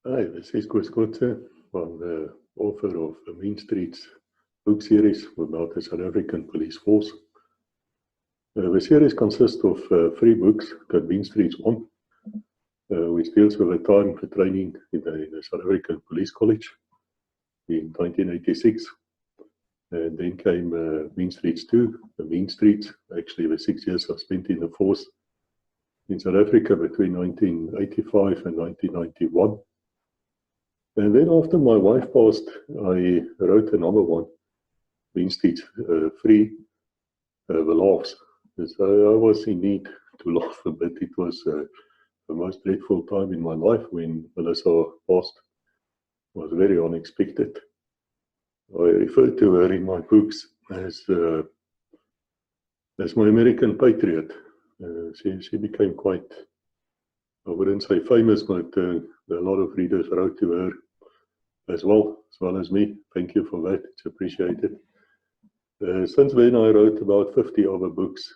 Hi, this is Koos Kotze. I'm the author of the Mean Streets book series about the South African police force. The series consists of 3 books, the Mean Streets 1, which deals with the time for training in the South African Police College in 1986. And then came Mean Streets 2, the Mean Streets, actually the 6 years I spent in the force in South Africa between 1985 and 1991. And then after my wife passed, I wrote another one, Mean Streets 3, the laughs. So I was in need to laugh a bit. It was the most dreadful time in my life when Melissa passed. It was very unexpected. I refer to her in my books as my American patriot. She became quite, I wouldn't say famous, but a lot of readers wrote to her as well as me. Thank you for that. It's appreciated. Since then, I wrote about 50 other books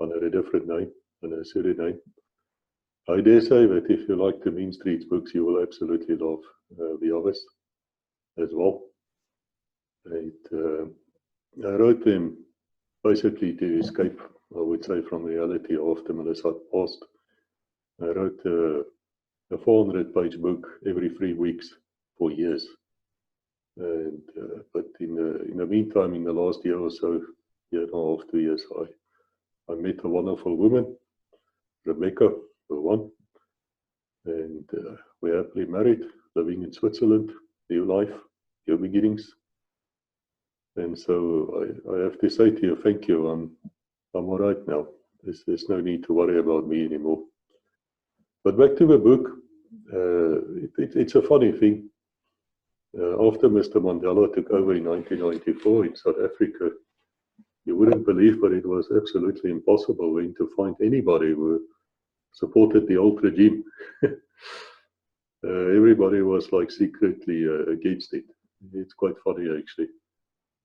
under a different name, under a pseudonym. I dare say that if you like the Mean Streets books, you will absolutely love the others as well. I wrote them basically to escape, I would say, from reality after Melissa passed. I wrote a 400-page book every 3 weeks for years. But in the meantime, in the last year or so, year and a half, 2 years, I met a wonderful woman, Rebecca, the one, and we're happily married, living in Switzerland, new life, new beginnings. And so I have to say to you, thank you. I'm all right now. There's no need to worry about me anymore. But back to the book, it's a funny thing. After Mr. Mandela took over in 1994 in South Africa, you wouldn't believe, but it was absolutely impossible then to find anybody who supported the old regime. Everybody was like secretly against it. It's quite funny, actually.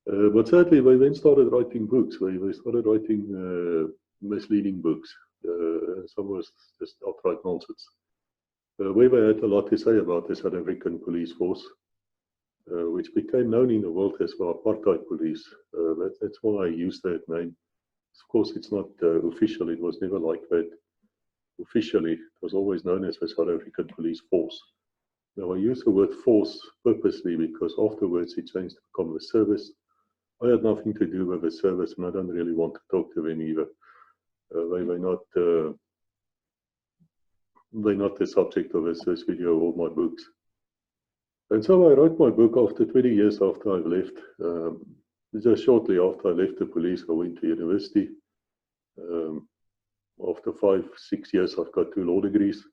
But certainly, we then started writing books. We started writing misleading books. Some was just outright nonsense. We had a lot to say about the South African police force, which became known in the world as the Apartheid police. That's why I use that name. Of course, it's not official. It was never like that. Officially, it was always known as the South African police force. Now, I use the word force purposely because afterwards it changed to become a service. I had nothing to do with the service, and I don't really want to talk to them either. They're not the subject of this video or my books. And so I wrote my book after 20 years after I've left. Just shortly after I left the police, I went to university. After 5-6 years, I've got 2 law degrees.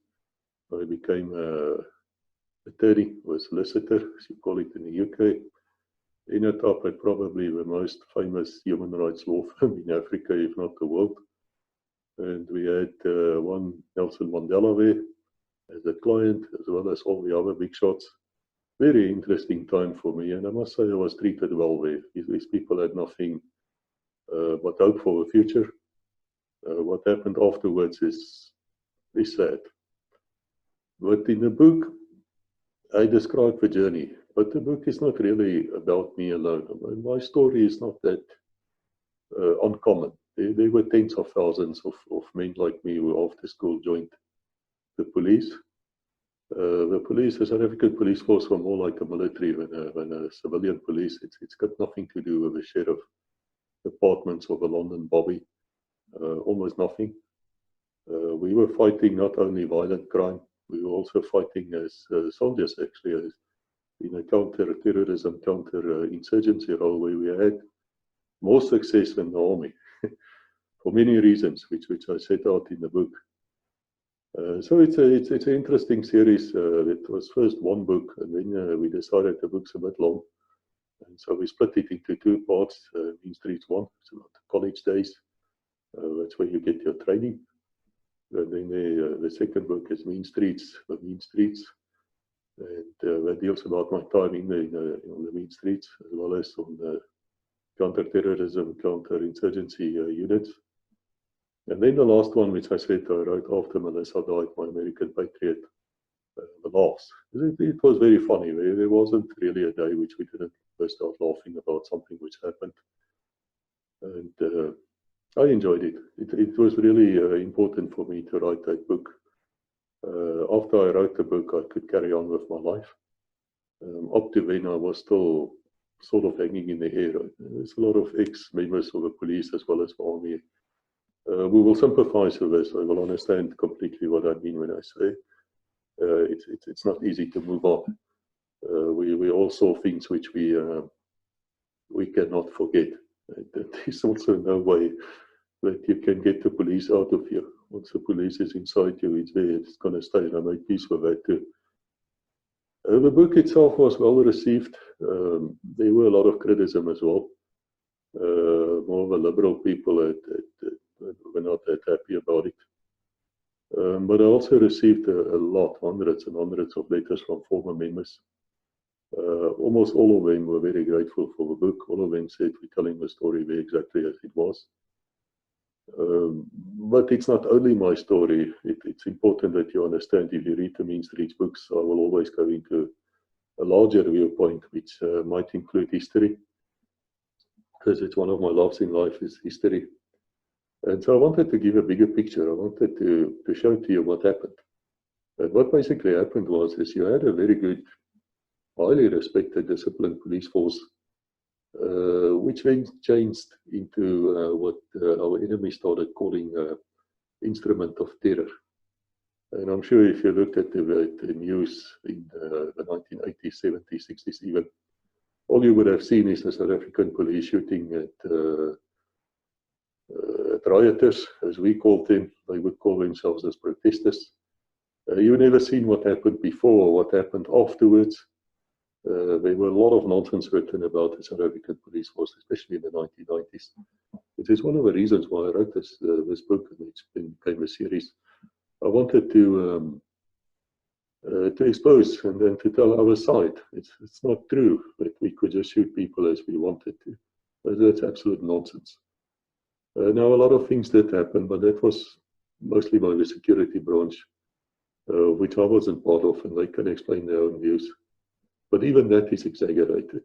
I became an attorney or a solicitor, as you call it in the UK. Ended up at probably the most famous human rights law firm in Africa, if not the world. And we had one Nelson Mandela there as a client, as well as all the other big shots. Very interesting time for me, and I must say I was treated well there. These people had nothing but hope for the future. What happened afterwards is sad. But in the book, I describe the journey. But the book is not really about me alone. My story is not that uncommon. There were tens of thousands of men like me who after school joined the police. The South African police force were more like a military than a civilian police. It's got nothing to do with the sheriff departments of the London Bobby. Almost nothing. We were fighting not only violent crime, we were also fighting as soldiers, actually, in a counter-terrorism, counter-insurgency role where we had more success than the army for many reasons, which I set out in the book. So it's an interesting series. It was first one book, and then we decided the book's a bit long. And so we split it into 2 parts. Mean Streets 1, it's about the college days. That's where you get your training. And then the second book is Mean Streets, the Mean Streets. And that deals about my time in the Mean Streets, as well as on the counter-terrorism, counter-insurgency units. And then the last one, which I said I wrote after Melissa died, my American Patriot. the laughs. It was very funny. There wasn't really a day which we didn't burst out laughing about something which happened. And I enjoyed it. It was really important for me to write that book. After I wrote the book, I could carry on with my life. Up to then, I was still sort of hanging in the air. There's a lot of ex-members of the police as well as the army. We will sympathize with this. I will understand completely what I mean when I say it's not easy to move on. We all saw things which we cannot forget. There's also no way that you can get the police out of you. Once the police is inside you, it's there. It's going to stay. And I made peace with that too. The book itself was well received. There were a lot of criticism as well. More of the liberal people were not that happy about it. But I also received a lot, hundreds and hundreds of letters from former members. Almost all of them were very grateful for the book. All of them said we're telling the story very exactly as it was. But it's not only my story. It's important that you understand, if you read the Mean Streets books, I will always go into a larger viewpoint, which might include history, because it's one of my loves in life is history. And so I wanted to give a bigger picture. I wanted to show to you what happened. And what basically happened was you had a very good, highly respected, disciplined police force, which then changed into what our enemy started calling instrument of terror. And I'm sure if you looked at the news in the 1980s, 70s, 60s even, all you would have seen is the South African police shooting at rioters, as we called them. They would call themselves as protesters. You've never seen what happened before or what happened afterwards. There were a lot of nonsense written about the South African police force, especially in the 1990s. It is one of the reasons why I wrote this book, and it became a series. I wanted to expose and then to tell our side. It's not true that we could just shoot people as we wanted to. That's absolute nonsense. Now, a lot of things did happen, but that was mostly by the security branch, which I wasn't part of, and they can explain their own views. But even that is exaggerated.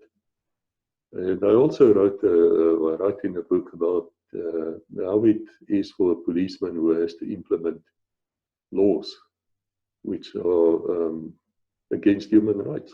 And I also write in the book about how it is for a policeman who has to implement laws which are against human rights.